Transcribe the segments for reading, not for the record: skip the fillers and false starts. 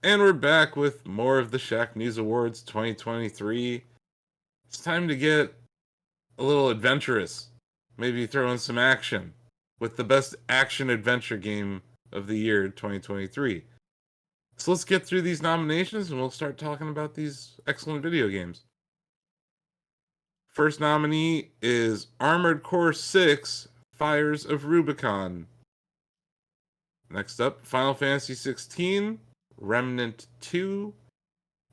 And we're back with more of the Shacknews Awards 2023. It's time to get a little adventurous. Maybe throw in some action with the best action adventure game of the year 2023. So let's get through these nominations and we'll start talking about these excellent video games. First nominee is Armored Core 6 Fires of Rubicon. Next up, Final Fantasy 16, Remnant 2,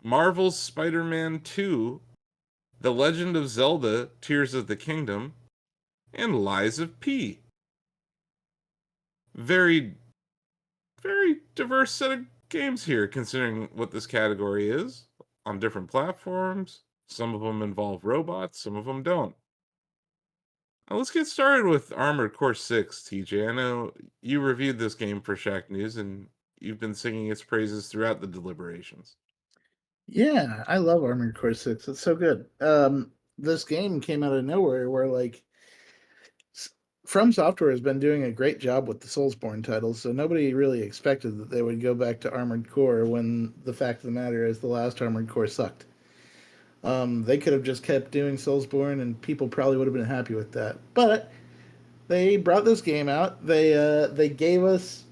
Marvel's Spider-Man 2, The Legend of Zelda Tears of the Kingdom, and Lies of P. Very, very diverse set of games here, considering what this category is on different platforms. Some of them involve robots, some of them don't. Now let's get started with Armored Core 6, TJ. I know you reviewed this game for Shacknews, and you've been singing its praises throughout the deliberations. Yeah, I love Armored Core 6. It's so good. This game came out of nowhere where From Software has been doing a great job with the Soulsborne titles, so nobody really expected that they would go back to Armored Core when the fact of the matter is the last Armored Core sucked. They could have just kept doing Soulsborne and people probably would have been happy with that. But they brought this game out. They gave us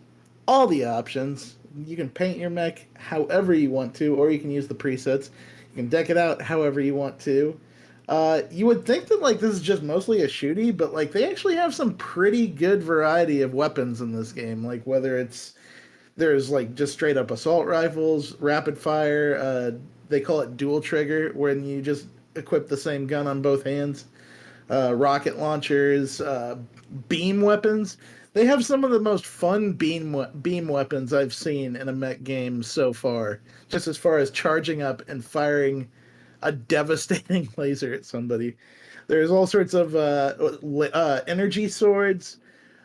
all the options. You can paint your mech however you want to, or you can use the presets. You can deck it out however you want to. You would think that this is just mostly a shooty, but they actually have some pretty good variety of weapons in this game. Like whether there's just straight up assault rifles, rapid fire. They call it dual trigger when you just equip the same gun on both hands. Rocket launchers, beam weapons. They have some of the most fun beam weapons I've seen in a mech game so far. Just as far as charging up and firing a devastating laser at somebody. There's all sorts of energy swords.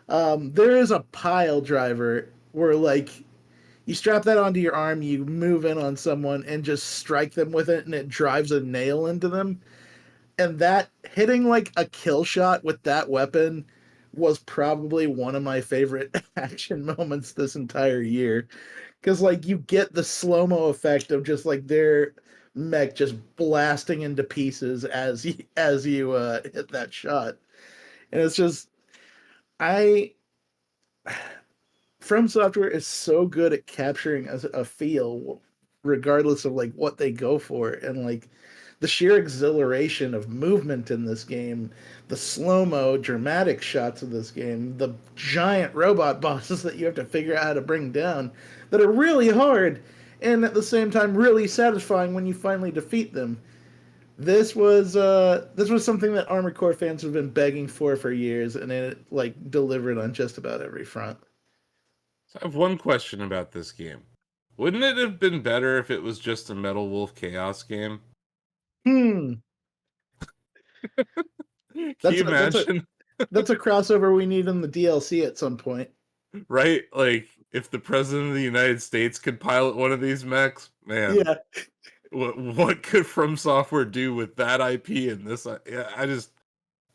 There is a pile driver where you strap that onto your arm, you move in on someone and just strike them with it, and it drives a nail into them. And that hitting a kill shot with that weapon was probably one of my favorite action moments this entire year, because you get the slow mo effect of just their mech just blasting into pieces as you hit that shot, and it's just I From Software is so good at capturing a feel, regardless of what they go for, and the sheer exhilaration of movement in this game, the slow mo dramatic shots of this game, the giant robot bosses that you have to figure out how to bring down, that are really hard, and at the same time really satisfying when you finally defeat them. This was something that Armored Core fans have been begging for years, and it delivered on just about every front. So I have one question about this game. Wouldn't it have been better if it was just a Metal Wolf Chaos game? Hmm. Can That's you a, that's a imagine? that's a crossover we need in the DLC at some point. Right? Like, if the President of the United States could pilot one of these mechs, man, Yeah. what could From Software do with that IP and this? Yeah,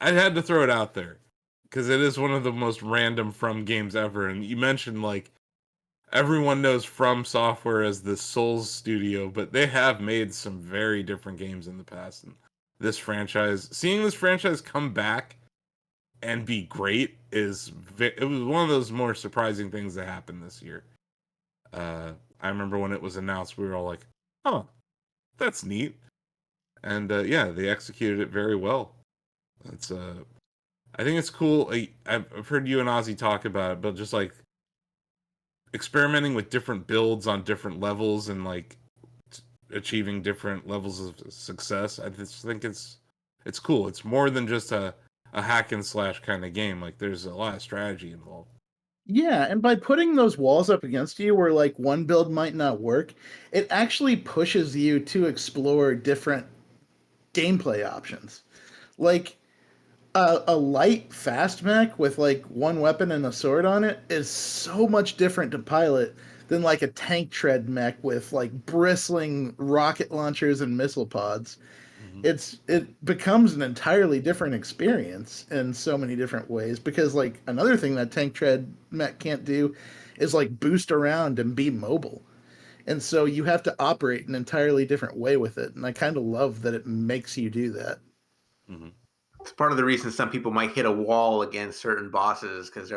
I had to throw it out there because it is one of the most random From games ever. And you mentioned everyone knows From Software as the Souls studio, but they have made some very different games in the past. And seeing this franchise come back and be great it was one of those more surprising things that happened this year. I remember when it was announced, we were all like, "Oh, that's neat," and yeah, they executed it very well. It's I think it's cool. I've heard you and Ozzy talk about it, but just experimenting with different builds on different levels and achieving different levels of success. I just think it's cool. It's more than just a hack and slash kind of game. Like there's a lot of strategy involved. Yeah, and by putting those walls up against you where one build might not work, it actually pushes you to explore different gameplay options. Like a light fast mech with one weapon and a sword on it is so much different to pilot than a tank tread mech with bristling rocket launchers and missile pods. Mm-hmm. It becomes an entirely different experience in so many different ways, because another thing that tank tread mech can't do is boost around and be mobile. And so you have to operate an entirely different way with it. And I kind of love that it makes you do that. Hmm. It's part of the reason some people might hit a wall against certain bosses because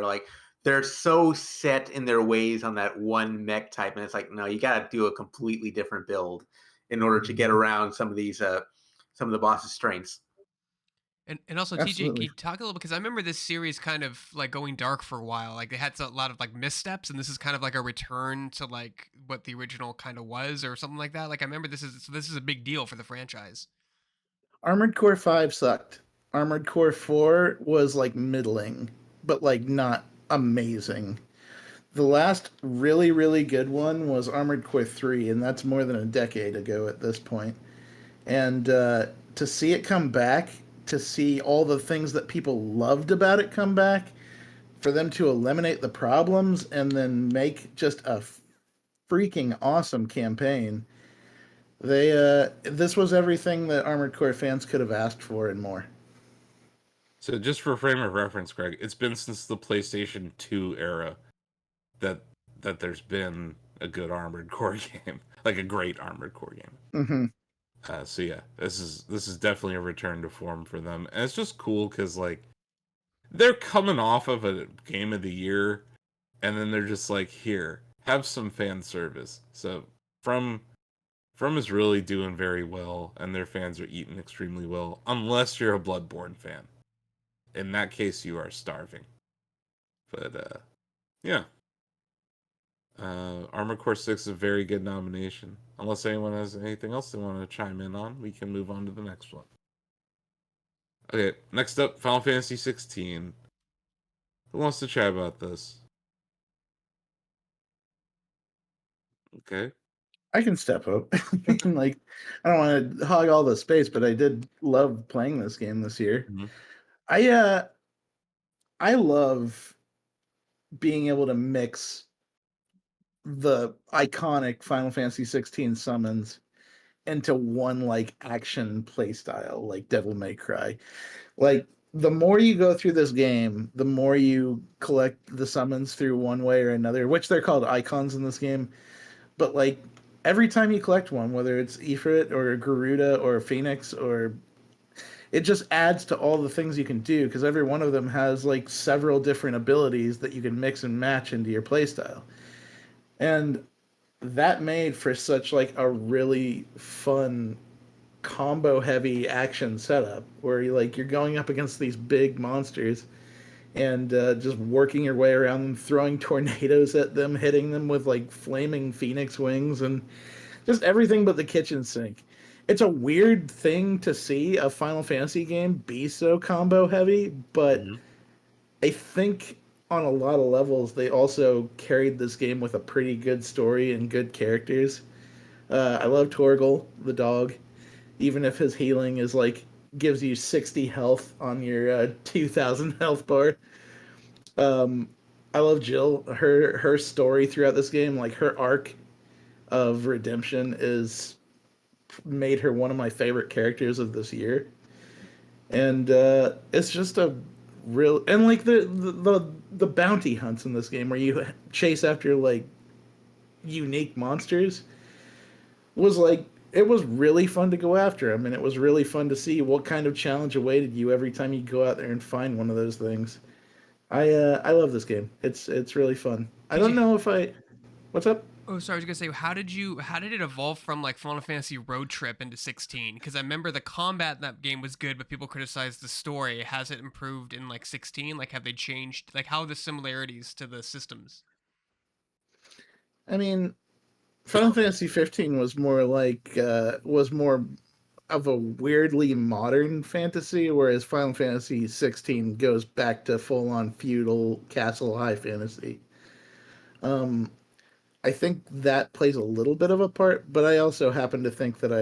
they're so set in their ways on that one mech type, and it's like, no, you got to do a completely different build in order to get Mhm. around some of the boss's strengths. And also TJ, can Absolutely. you talk a little, because I remember this series kind of like going dark for a while. Like they had a lot of like missteps, and this is kind of like a return to like what the original kind of was, or something like that. Like I remember this is a big deal for the franchise. Armored Core 5 sucked. Armored Core 4 was like middling, but like not amazing. The last really, really good one was Armored Core 3, and that's more than a decade ago at this point. And to see it come back, to see all the things that people loved about it come back, for them to eliminate the problems and then make just a freaking awesome campaign. This was everything that Armored Core fans could have asked for and more. So just for frame of reference, Greg, it's been since the PlayStation 2 era that there's been a good Armored Core game, like a great Armored Core game. Hmm. So yeah, this is definitely a return to form for them, and it's just cool because like they're coming off of a game of the year, and then they're just like, here, have some fan service. So from is really doing very well, and their fans are eating extremely well, unless you're a Bloodborne fan. In that case, you are starving. But yeah, Armored Core 6 is a very good nomination. Unless anyone has anything else they want to chime in on, we can move on to the next one. Okay, next up, Final Fantasy 16. Who wants to chat about this? Okay. I can step up. Like, I don't want to hog all the space, but I did love playing this game this year. Mm-hmm. I uh, I love being able to mix the iconic Final Fantasy 16 summons into one like action playstyle, like Devil May Cry. Like the more you go through this game, the more you collect the summons through one way or another, which they're called icons in this game. But like every time you collect one, whether it's Ifrit or Garuda or Phoenix, or it just adds to all the things you can do because every one of them has like several different abilities that you can mix and match into your playstyle. And that made for such like a really fun combo heavy action setup where you're going up against these big monsters and just working your way around them, throwing tornadoes at them, hitting them with like flaming phoenix wings, and just everything but the kitchen sink. It's a weird thing to see a Final Fantasy game be so combo heavy, but Mm-hmm. I think on a lot of levels they also carried this game with a pretty good story and good characters. I love Torgal, the dog, even if his healing is like gives you 60 health on your 2000 health bar. Um, I love Jill. Her story throughout this game, like her arc of redemption, is made her one of my favorite characters of this year. And it's just a real and like the bounty hunts in this game where you chase after like unique monsters was like it was really fun to go after them, and it was really fun to see what kind of challenge awaited you every time you go out there and find one of those things. I love this game. It's really fun. I don't TJ, know if I what's up. oh sorry, I was gonna say, how did it evolve from like Final Fantasy Road Trip into 16? Because I remember the combat in that game was good, but people criticized the story. Has it improved in like 16? Like have they changed? Like how are the similarities to the systems? I mean, Final Fantasy 15 was more of a weirdly modern fantasy, whereas Final Fantasy 16 goes back to full on feudal castle high fantasy. Um, I think that plays a little bit of a part, but I also happen to think that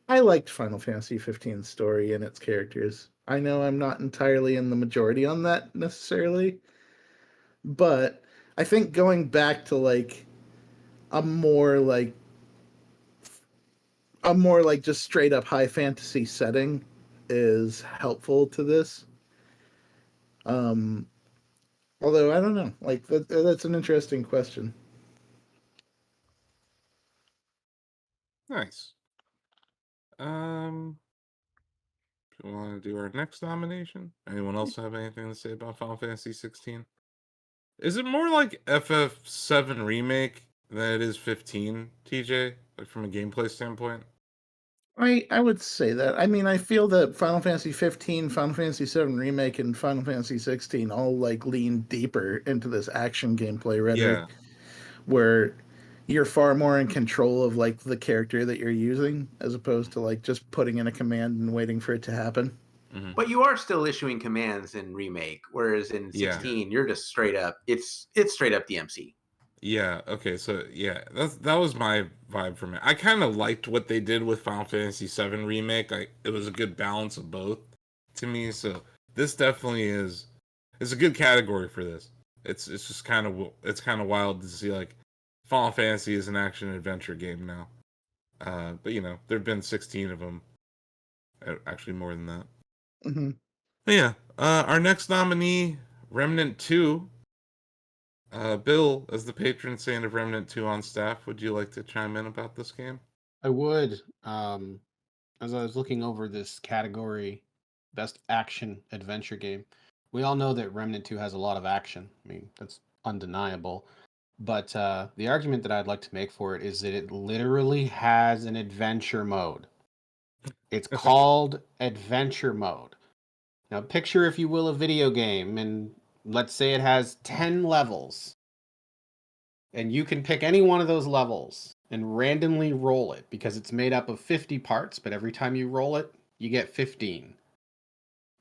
I liked Final Fantasy 15's story and its characters. I know I'm not entirely in the majority on that necessarily, but I think going back to like a more like just straight up high fantasy setting is helpful to this. Um, Although I don't know, like that's an interesting question. Nice. Um, do we want to do our next nomination? Anyone else have anything to say about Final Fantasy 16? Is it more like FF7 remake than it is 15, TJ? Like from a gameplay standpoint? I would say that. I mean, I feel that Final Fantasy 15, Final Fantasy 7 remake, and Final Fantasy 16 all like lean deeper into this action gameplay rhetoric, Yeah. where you're far more in control of like the character that you're using, as opposed to like just putting in a command and waiting for it to happen. Mm-hmm. But you are still issuing commands in remake, whereas in Yeah. 16 you're just straight up. It's straight up DMC. Yeah, okay, so yeah, that was my vibe from it. I kind of liked what they did with Final Fantasy VII Remake. It was a good balance of both to me. So this definitely is it's a good category for this. It's just kind of wild to see like Final Fantasy is an action adventure game now. But you know, there've been 16 of them, actually more than that. Mm-hmm. But yeah, our next nominee, Remnant 2. Bill, as the patron saint of Remnant 2 on staff, would you like to chime in about this game? I would. As I was looking over this category, best action adventure game, we all know that Remnant 2 has a lot of action. I mean, that's undeniable. But the argument that I'd like to make for it is that it literally has an adventure mode. It's called adventure mode. Now, picture, if you will, a video game, and let's say it has 10 levels. And you can pick any one of those levels and randomly roll it because it's made up of 50 parts, but every time you roll it, you get 15.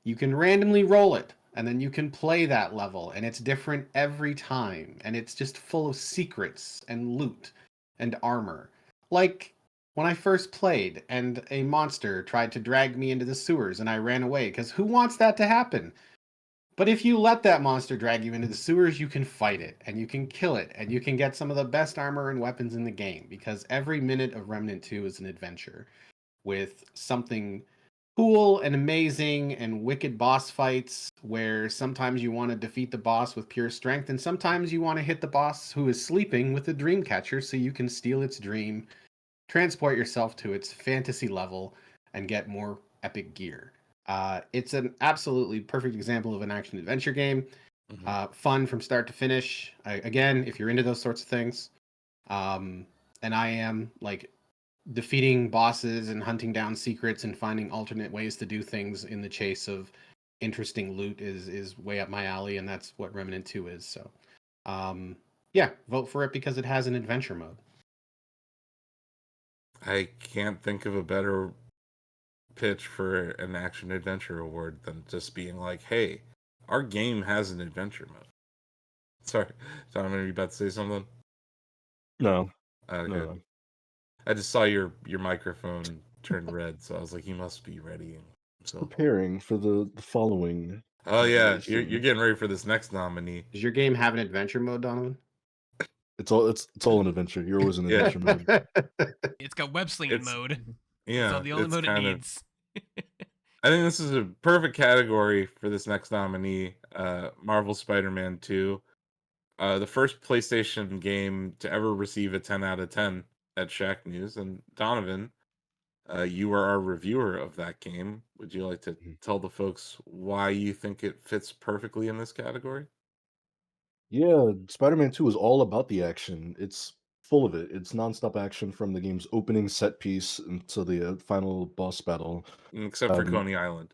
You can randomly roll it, and then you can play that level, and it's different every time, and it's just full of secrets and loot and armor. Like when I first played and a monster tried to drag me into the sewers and I ran away, because who wants that to happen? But if you let that monster drag you into the sewers, you can fight it, and you can kill it, and you can get some of the best armor and weapons in the game, because every minute of Remnant 2 is an adventure with something cool and amazing and wicked boss fights where sometimes you want to defeat the boss with pure strength, and sometimes you want to hit the boss who is sleeping with a dream catcher so you can steal its dream, transport yourself to its fantasy level, and get more epic gear. It's an absolutely perfect example of an action adventure game. Fun from start to finish. Again, if you're into those sorts of things, and I am, like, defeating bosses and hunting down secrets and finding alternate ways to do things in the chase of interesting loot is way up my alley, and that's what Remnant 2 is. So, yeah, vote for it because it has an adventure mode. I can't think of a better pitch for an action adventure award than just being like, hey, our game has an adventure mode. Sorry, Tom, are you about to say something? No. Good. No. I just saw your microphone turn red, so I was like, you must be ready. So Preparing for the following. oh yeah, nomination. you're getting ready for this next nominee. Does your game have an adventure mode, Donovan? It's all an adventure. You're always in Yeah. adventure mode. It's got web slinging It's- mode. Yeah, That's the only it's mode it kind of. needs. I think this is a perfect category for this next nominee, Marvel Spider-Man 2. The first PlayStation game to ever receive a 10 out of 10 at Shacknews. And Donovan, you are our reviewer of that game. Would you like to tell the folks why you think it fits perfectly in this category? Yeah, Spider-Man 2 is all about the action. It's full of it. It's nonstop action from the game's opening set piece until the final boss battle. Except for Um, Coney Island.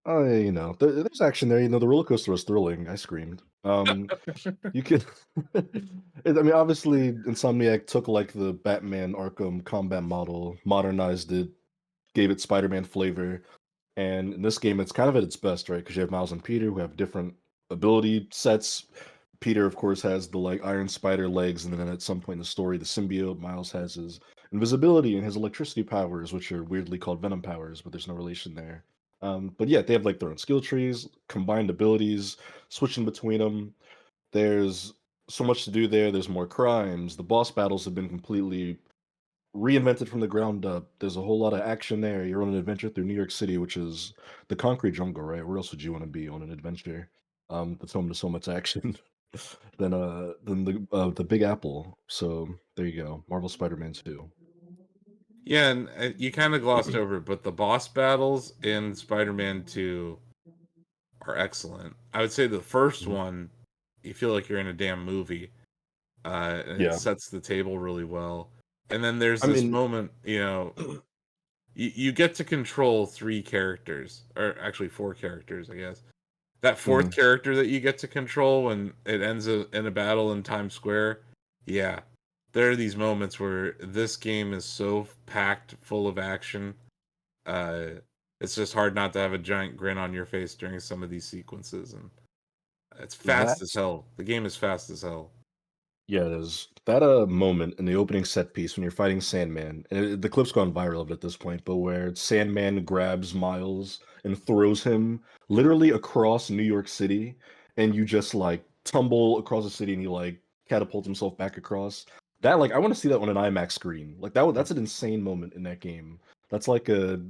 There's action there. The roller coaster was thrilling. I screamed. You could, I mean, obviously, Insomniac took like the Batman Arkham combat model, modernized it, gave it Spider-Man flavor, and in this game, it's kind of at its best, right? Because you have Miles and Peter who have different ability sets. Peter, of course, has the like Iron Spider legs, and then at some point in the story, the symbiote. Miles has his invisibility and his electricity powers, which are weirdly called Venom powers, but there's no relation there. But yeah, they have like their own skill trees, combined abilities, switching between them. There's so much to do there. There's more crimes. The boss battles have been completely reinvented from the ground up. There's a whole lot of action there. You're on an adventure through New York City, which is the concrete jungle, right? Where else would you want to be on an adventure? That's home to so much action. than the Big Apple. So there you go. Marvel Spider-Man 2. Yeah, and you kind of glossed over it, but the boss battles in Spider-Man 2 are excellent. I would say the first Mhm. one, you feel like you're in a damn movie. And it Yeah. sets the table really well. And then there's I this mean, moment, you get to control 3 characters, or actually 4 characters, I guess. That fourth mhm. character that you get to control when it ends in a battle in Times Square, yeah, there are these moments where this game is so packed full of action. Uh, it's just hard not to have a giant grin on your face during some of these sequences, and it's fast as That's hell. The game is fast as hell. Yeah, it is. That moment in the opening set piece when you're fighting Sandman, and the clip's gone viral of it at this point, but where Sandman grabs Miles and throws him literally across New York City, and you just like tumble across the city and he like catapults himself back across. That like I want to see that on an IMAX screen. Like that's an insane moment in that game. That's like a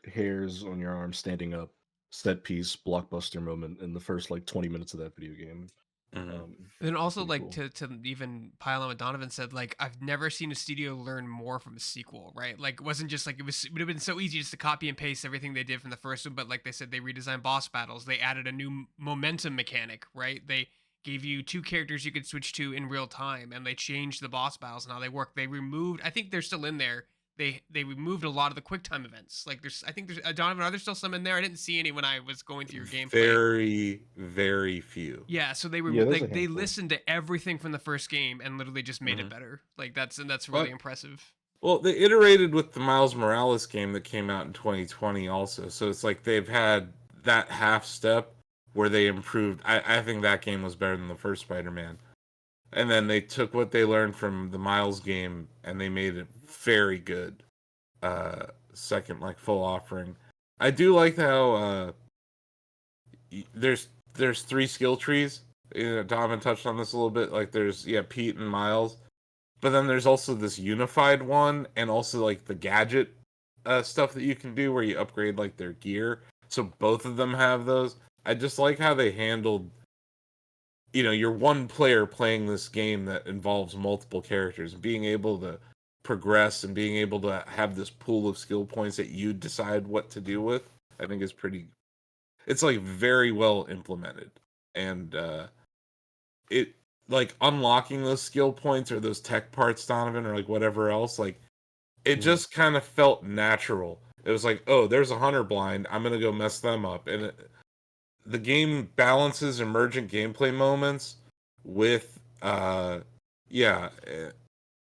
hairs on your arm standing up set piece blockbuster moment in the first like 20 minutes of that video game. Hmm. And It's also, pretty like, cool. to even pile on what Donovan said, like, I've never seen a studio learn more from a sequel, right? Like, it wasn't just like it would have been so easy just to copy and paste everything they did from the first one, but like they said, they redesigned boss battles, they added a new momentum mechanic, right? They gave you 2 characters you could switch to in real time, and they changed the boss battles and how they work. They removed, I think they're still in there. They removed a lot of the quick time events. Like, I think there's Donovan. Are there still some in there? I didn't see any when I was going through your gameplay. Very, very few. Yeah, so Yeah, there's a they handful. listened to everything from the first game and literally just made it Hmm. better. Like, that's really But impressive. well, they iterated with the Miles Morales game that came out in 2020 also. So it's like they've had that half step where they improved. I think that game was better than the first Spider-Man. And then they took what they learned from the Miles game and they made it very good. Second like full offering. I do like how there's 3 skill trees. Donovan touched on this a little bit. Like there's Pete and Miles, but then there's also this unified one, and also like the gadget stuff that you can do where you upgrade like their gear. So both of them have those. I just like how they handled. You're one player playing this game that involves multiple characters, and being able to progress and being able to have this pool of skill points that you decide what to do with. I think is pretty. It's like very well implemented, and it like unlocking those skill points or those tech parts, Donovan, or like whatever else, like it Mhm. just kind of felt natural. It was like, oh, there's a hunter blind, I'm gonna go mess them up. And the game balances emergent gameplay moments with yeah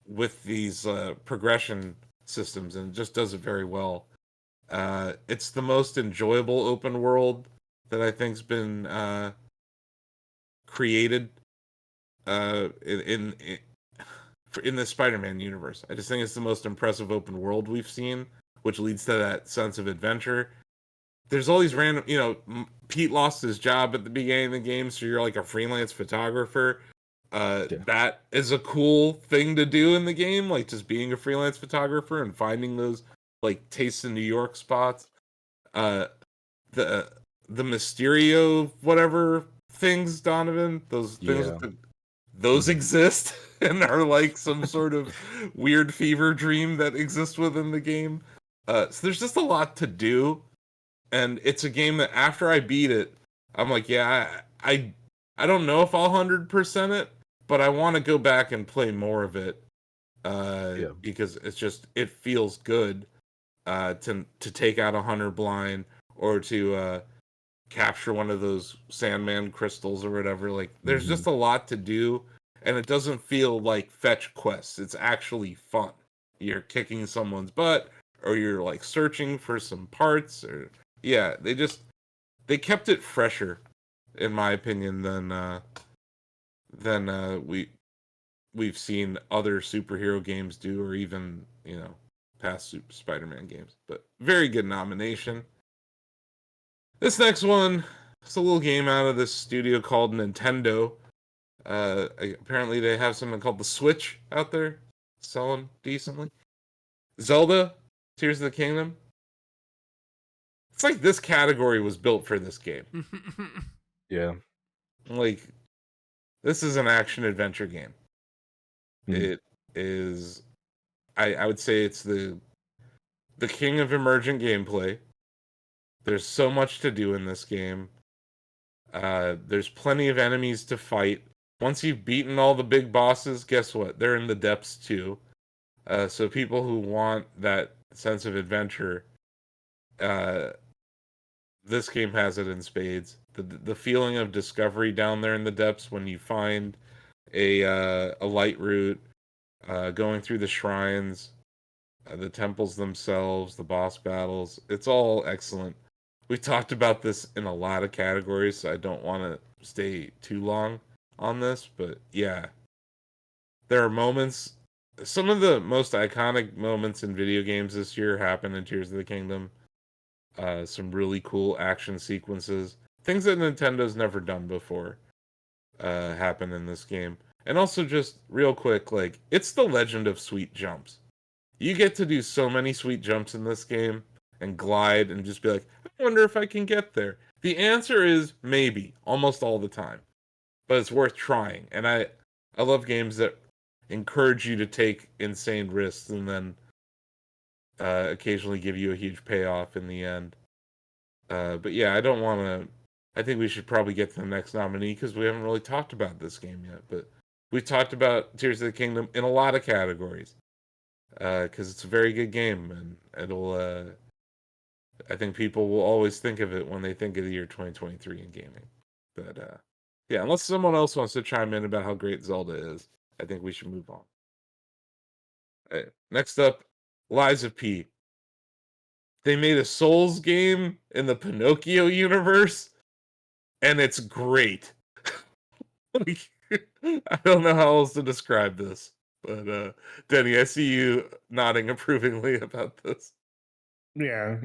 with these progression systems, and it just does it very well. It's the most enjoyable open world that I think's been created in the Spider-Man universe. I just think it's the most impressive open world we've seen, which leads to that sense of adventure. There's all these random, Pete lost his job at the beginning of the game, so you're like a freelance photographer. Yeah. That is a cool thing to do in the game, like just being a freelance photographer and finding those like Taste in New York spots. Uh, the the Mysterio whatever things, Donovan, those things with Yeah. those Mhm. exist and are like some sort of weird fever dream that exists within the game. So there's just a lot to do, and it's a game that after I beat it, I'm like, yeah, I don't know if I'll 100% it, but I want to go back and play more of it Yeah. because it feels good to take out a hunter blind or to capture one of those Sandman crystals or whatever. Like, there's Mhm. just a lot to do, and it doesn't feel like fetch quests. It's actually fun. You're kicking someone's butt, or you're like searching for some parts, or yeah, they kept it fresher, in my opinion, than we've seen other superhero games do, or even past Spider-Man games. But very good nomination. This next one, it's a little game out of this studio called Nintendo. Apparently they have something called the Switch out there, selling decently. Zelda, Tears of the Kingdom. It's like this category was built for this game. Yeah. Like, this is an action adventure game. Mhm. It is. I would say it's the the king of emergent gameplay. There's so much to do in this game. There's plenty of enemies to fight. Once you've beaten all the big bosses, guess what? They're in the depths too. So people who want that sense of adventure, uh, this game has it in spades. The feeling of discovery down there in the depths when you find a light route, going through the shrines, the temples themselves, the boss battles. It's all excellent. We talked about this in a lot of categories, so I don't want to stay too long on this, but yeah. There are moments, some of the most iconic moments in video games this year happen in Tears of the Kingdom. Some really cool action sequences, things that Nintendo's never done before, happen in this game. And also, just real quick, like, it's the legend of sweet jumps. You get to do so many sweet jumps in this game and glide and just be like, I wonder if I can get there. The answer is maybe, almost all the time. But it's worth trying. And I love games that encourage you to take insane risks and then occasionally give you a huge payoff in the end. But yeah, I don't want to. I think we should probably get to the next nominee because we haven't really talked about this game yet. But we've talked about Tears of the Kingdom in a lot of categories because it's a very good game and it'll. I think people will always think of it when they think of the year 2023 in gaming. But yeah, unless someone else wants to chime in about how great Zelda is, I think we should move on. Next up, Lies of P. They made a Souls game in the Pinocchio universe, and it's great. I don't know how else to describe this, but Denny, I see you nodding approvingly about this. Yeah,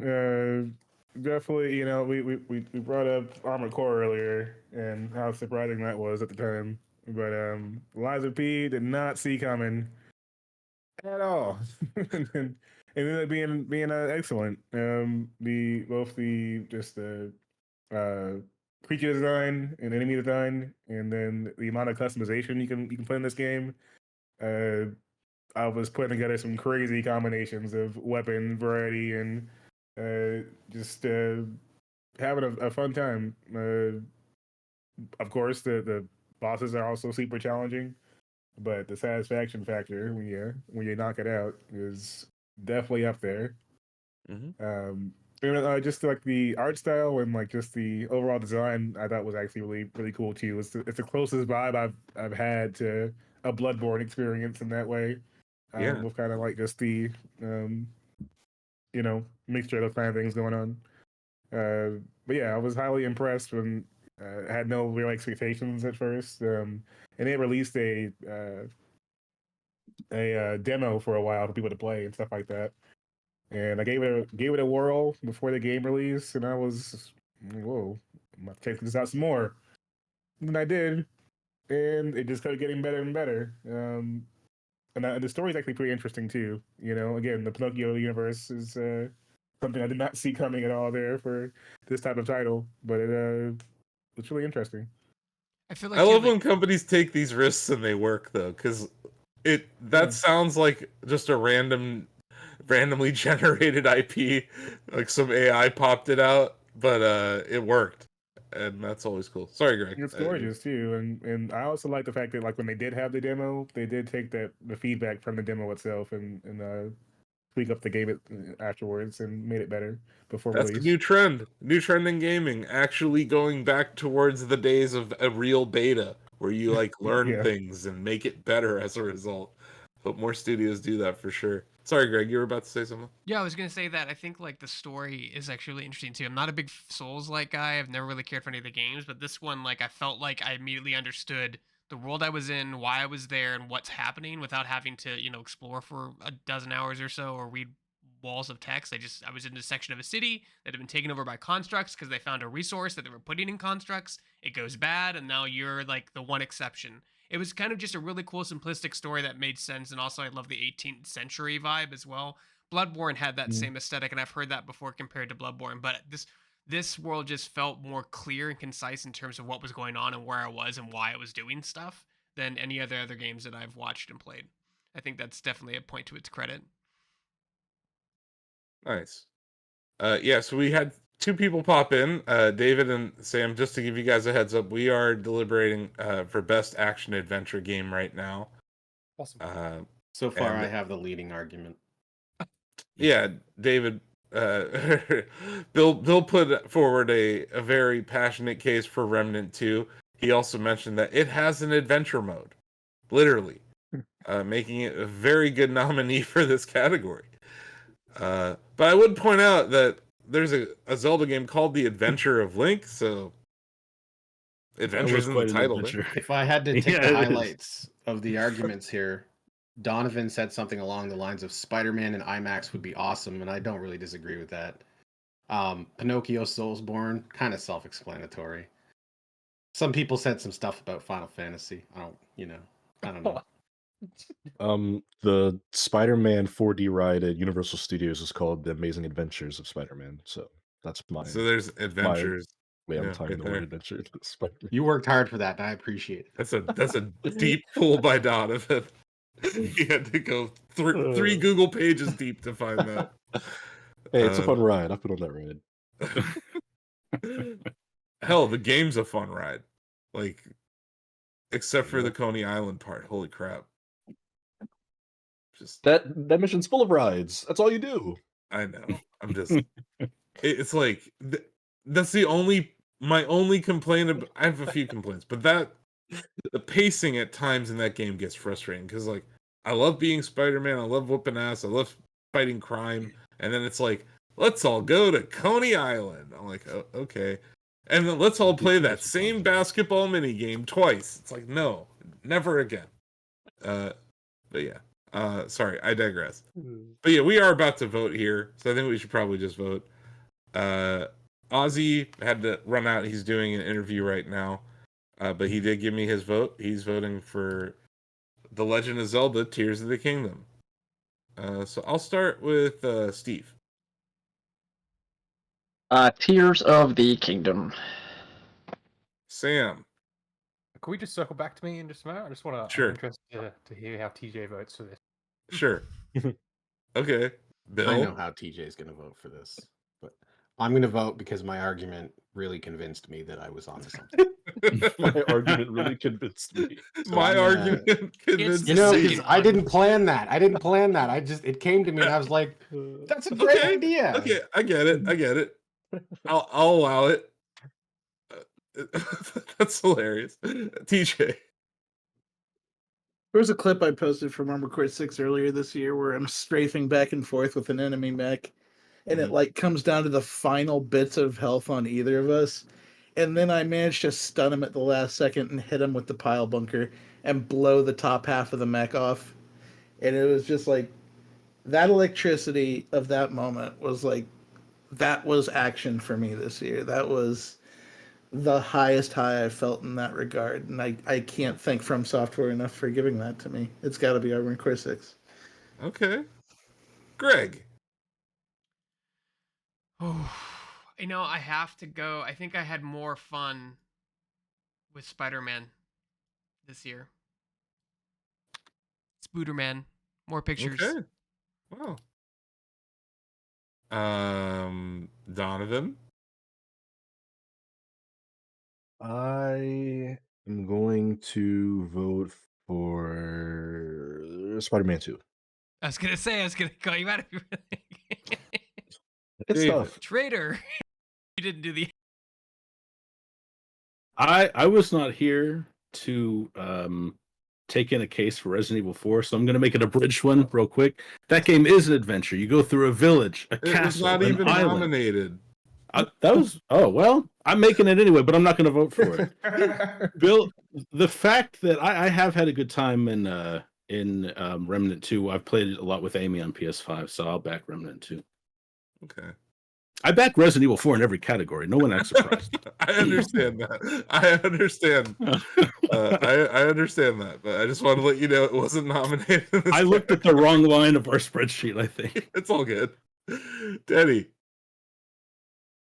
definitely. You know, we brought up Armored Core earlier and how surprising that was at the time. But Liza P did not see coming at all, and ended up being excellent. The both the just the creature design and enemy design, and then the amount of customization you can put in this game. Uh, I was putting together some crazy combinations of weapon variety and just having a fun time. Of course, the bosses are also super challenging, but the satisfaction factor when you knock it out is definitely up there. Mm-hmm. Just like the art style and like just the overall design, I thought was actually really cool too. It's the closest vibe I've had to a Bloodborne experience in that way. Yeah. With kind of like just the mixture of those kind of things going on. But yeah, I was highly impressed when I had no real expectations at first. And they released a demo for a while for people to play and stuff like that. And I gave it a whirl before the game release, and I was, whoa, I'm gonna check this out some more. And I did, and it just kept getting better and better. And the story is actually pretty interesting too. You know, again, the Pinocchio universe is something I did not see coming at all there for this type of title, but it's really interesting. I feel like I love like, when companies take these risks and they work though, because that sounds like just a randomly generated IP, like some AI popped it out, but it worked, and that's always cool. Sorry, Greg. It's gorgeous too, and I also like the fact that like when they did have the demo, they did take the feedback from the demo itself and tweak up the game afterwards and made it better before That's a release. new trend in gaming. Actually, going back towards the days of a real beta, where you like learn Yeah. things and make it better as a result. Hope more studios do that for sure. Sorry, Greg, you were about to say something. yeah, I was gonna say that I think like the story is actually really interesting too. I'm not a big Souls like guy. I've never really cared for any of the games, but this one, like, I felt like I immediately understood the world I was in, why I was there, and what's happening without having to, explore for a dozen hours or so or read walls of text. I was in a section of a city that had been taken over by constructs because they found a resource that they were putting in constructs. It goes bad, and now you're like the one exception. It was kind of just a really cool, simplistic story that made sense, and also I love the 18th century vibe as well. Bloodborne had that same aesthetic, and I've heard that before compared to Bloodborne, but this world just felt more clear and concise in terms of what was going on and where I was and why I was doing stuff than any other games that I've watched and played. I think that's definitely a point to its credit. Nice. Yeah, so we had two people pop in, David and Sam. Just to give you guys a heads up, we are deliberating for best action adventure game right now. Awesome. So far, and- I have the leading argument. Yeah, David. Bill put forward a very passionate case for Remnant 2. He also mentioned that it has an adventure mode, literally, making it a very good nominee for this category. But I would point out that there's a Zelda game called The Adventure of Link, so adventure's in the quite an title. adventure. If I had to take Yeah, the it is. highlights of the arguments here, Donovan said something along the lines of Spider-Man and IMAX would be awesome, and I don't really disagree with that. Pinocchio Soulsborne, kind of self-explanatory. Some people said some stuff about Final Fantasy. I don't know. The Spider-Man 4D ride at Universal Studios is called The Amazing Adventures of Spider-Man. So that's mine. So there's adventures. Wait, I'm Yeah, tying right the there. word adventure to Spider-Man. You worked hard for that, and I appreciate it. That's a deep pull by Donovan. He had to go three Google pages deep to find that. Hey, it's a fun ride. I've been on that ride. Hell, the game's a fun ride. Like, except for the Coney Island part. Holy crap. Just That mission's full of rides. That's all you do. I know. I'm just it's like that's my only complaint. I have a few complaints, but the pacing at times in that game gets frustrating because, like, I love being Spider-Man, I love whooping ass, I love fighting crime, and then it's like, let's all go to Coney Island. I'm like, oh, okay, and then let's all play that same basketball mini game twice. It's like, no, never again. But yeah, sorry, I digress. But yeah, we are about to vote here, so I think we should probably just vote. Ozzy had to run out. He's doing an interview right now. But he did give me his vote. He's voting for The Legend of Zelda: Tears of the Kingdom. So I'll start with Steve. Tears of the Kingdom. Sam. Can we just circle back to me in just a minute? I just want to. Sure. I'm interested to hear how TJ votes for this. Sure. Okay. Bill. I know how TJ is going to vote for this, but I'm going to vote because my argument really convinced me that I was onto something. My argument really convinced me. So My I'm argument convinced You know, me. because I didn't plan that. It came to me, and I was like, "That's a great idea." Okay, I get it. I'll allow it. That's hilarious. TJ. There was a clip I posted from Armored Core 6 earlier this year where I'm strafing back and forth with an enemy mech, and it like comes down to the final bits of health on either of us, and then I managed to stun him at the last second and hit him with the pile bunker and blow the top half of the mech off. And it was just like that electricity of that moment was like that was action for me this year. That was the highest high I felt in that regard, and I can't thank From Software enough for giving that to me. It's got to be Armored Core 6. Okay. Greg. Oh, I have to go. I think I had more fun with Spider-Man this year. Spooderman. More pictures. Okay. Wow. Donovan. I am going to vote for Spider-Man 2. I was gonna call you out if you It's David. tough. traitor. You didn't do the. I was not here to take in a case for Resident Evil 4, so I'm going to make it a bridge one real quick. That game is an adventure. You go through a village, a It was castle, not an even island. nominated. I'm making it anyway, but I'm not going to vote for it. Bill, the fact that I have had a good time in Remnant 2, I've played it a lot with Amy on PS5, so I'll back Remnant 2. Okay. I back Resident Evil 4 in every category. No one acts surprised. I understand that. I understand. I understand that, but I just want to let you know it wasn't nominated. I looked at the wrong line of our spreadsheet, I think. It's all good. Daddy.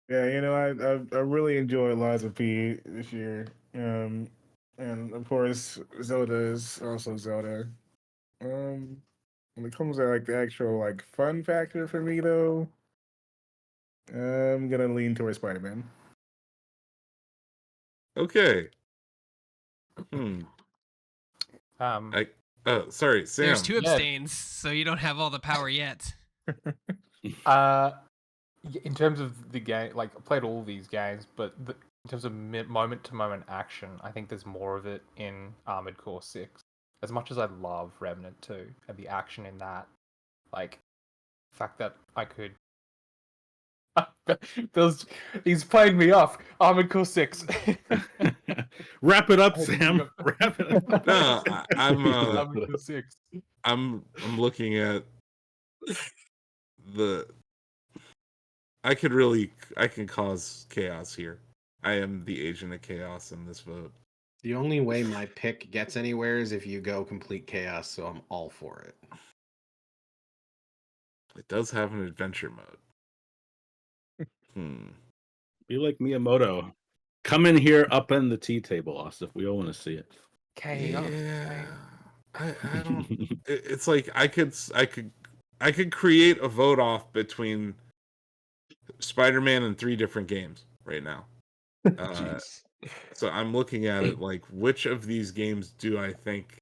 Yeah, I really enjoyed Liza P this year. And of course Zelda is also Zelda. When it comes to like the actual like fun factor for me though, I'm gonna lean towards Spider-Man. Okay. Um, Sorry, Sam. There's 2 Yeah. abstains, so you don't have all the power yet. in terms of the game, like I played all these games, but in terms of moment-to-moment action, I think there's more of it in Armored Core 6. As much as I love Remnant 2 and the action in that, like the fact that I could. He's playing me off. Armored Core 6. Wrap it up, Sam. Wrap it up. No, Armored Core 6. I'm looking at the. I can cause chaos here. I am the agent of chaos in this vote. The only way my pick gets anywhere is if you go complete chaos, so I'm all for it. It does have an adventure mode. Be like Miyamoto. Come in here, up in the tea table, Asif. We all want to see it. Chaos. Yeah, I don't. It's like I could create a vote off between Spider-Man and 3 different games right now. Jeez. So I'm looking at it like, which of these games do I think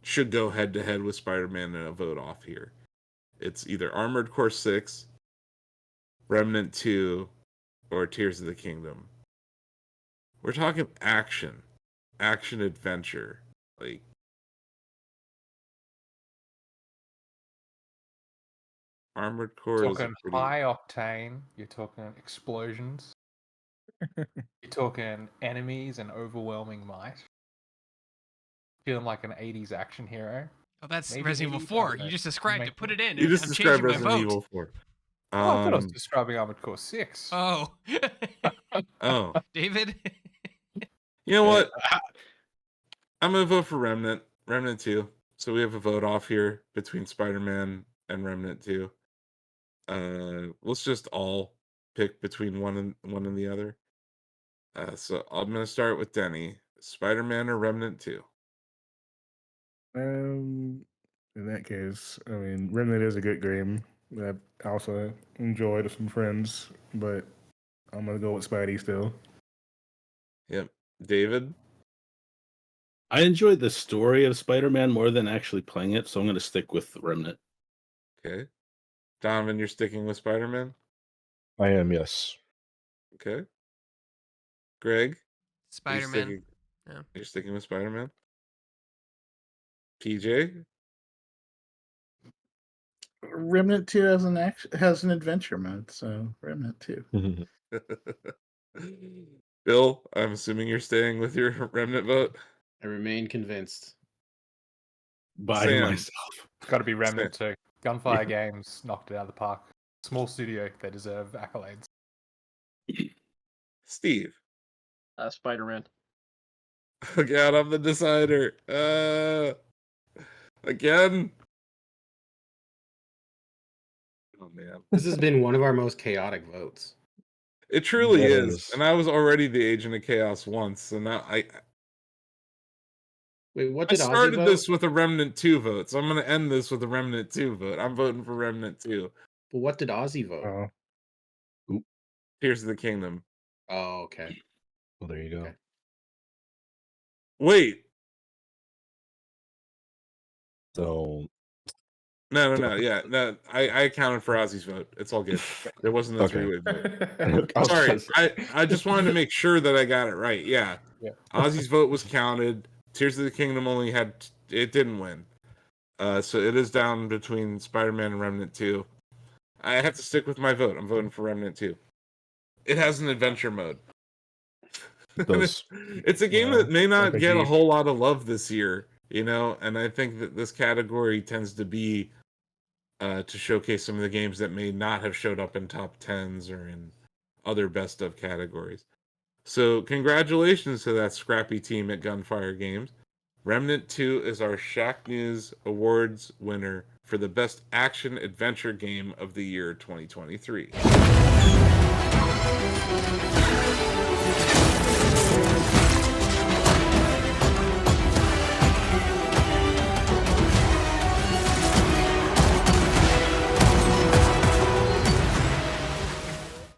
should go head to head with Spider-Man in a vote off here? It's either Armored Core 6, Remnant 2, or Tears of the Kingdom. We're talking action adventure. Like, Armored Core You're is a talking pretty... high octane. You're talking explosions. You're talking enemies and overwhelming might. Feeling like an 80s action hero. Oh, that's Maybe Resident Evil 80s, 4. I don't You know. just described it. Put it in. You just I'm described changing my Resident vote. Evil 4. Oh, I thought I was describing Armored Core 6. Oh. Oh. David? You know what? I'm going to vote for Remnant 2. So we have a vote off here between Spider-Man and Remnant 2. Let's just all pick between one and the other. So I'm going to start with Denny. Spider-Man or Remnant 2? In that case, I mean, Remnant is a good game that I also enjoyed with some friends, but I'm gonna go with Spidey still. Yep. David? I enjoyed the story of Spider-Man more than actually playing it, so I'm going to stick with Remnant. Okay. Donovan, you're sticking with Spider-Man? I am, yes. Okay. Greg? Spider-Man. You're sticking with Spider-Man? PJ? Remnant 2 has an adventure mode, so Remnant 2. Bill, I'm assuming you're staying with your Remnant vote? I remain convinced. By Sam. myself. It's got to be Remnant 2. Gunfire Games knocked it out of the park. Small studio, they deserve accolades. Steve? Spider-Man. Oh God, I'm the decider. Again? Oh man. This has been one of our most chaotic votes. It truly That is. is. And I was already the agent of chaos once, so now Wait, what I did Ozzy started vote? this with a Remnant 2 vote, so I'm going to end this with a Remnant 2 vote. I'm voting for Remnant 2. But what did Ozzy vote? Tears of the Kingdom. Oh, okay. Well, there you go. Okay. Wait. So No. Yeah, no. I accounted for Ozzy's vote. It's all good. There wasn't a Okay. three-way vote. I was Sorry, trying to- I just wanted to make sure that I got it right. Yeah. Yeah. Ozzy's vote was counted. Tears of the Kingdom only had... It didn't win. So it is down between Spider-Man and Remnant 2. I have to stick with my vote. I'm voting for Remnant 2. It has an adventure mode. Does. It's a game Yeah, that may not get a RPG. whole lot of love this year, you know, and I think that this category tends to be to showcase some of the games that may not have showed up in top 10s or in other best of categories. So congratulations to that scrappy team at Gunfire Games. Remnant 2 is our Shacknews Awards winner for the best action adventure game of the year 2023.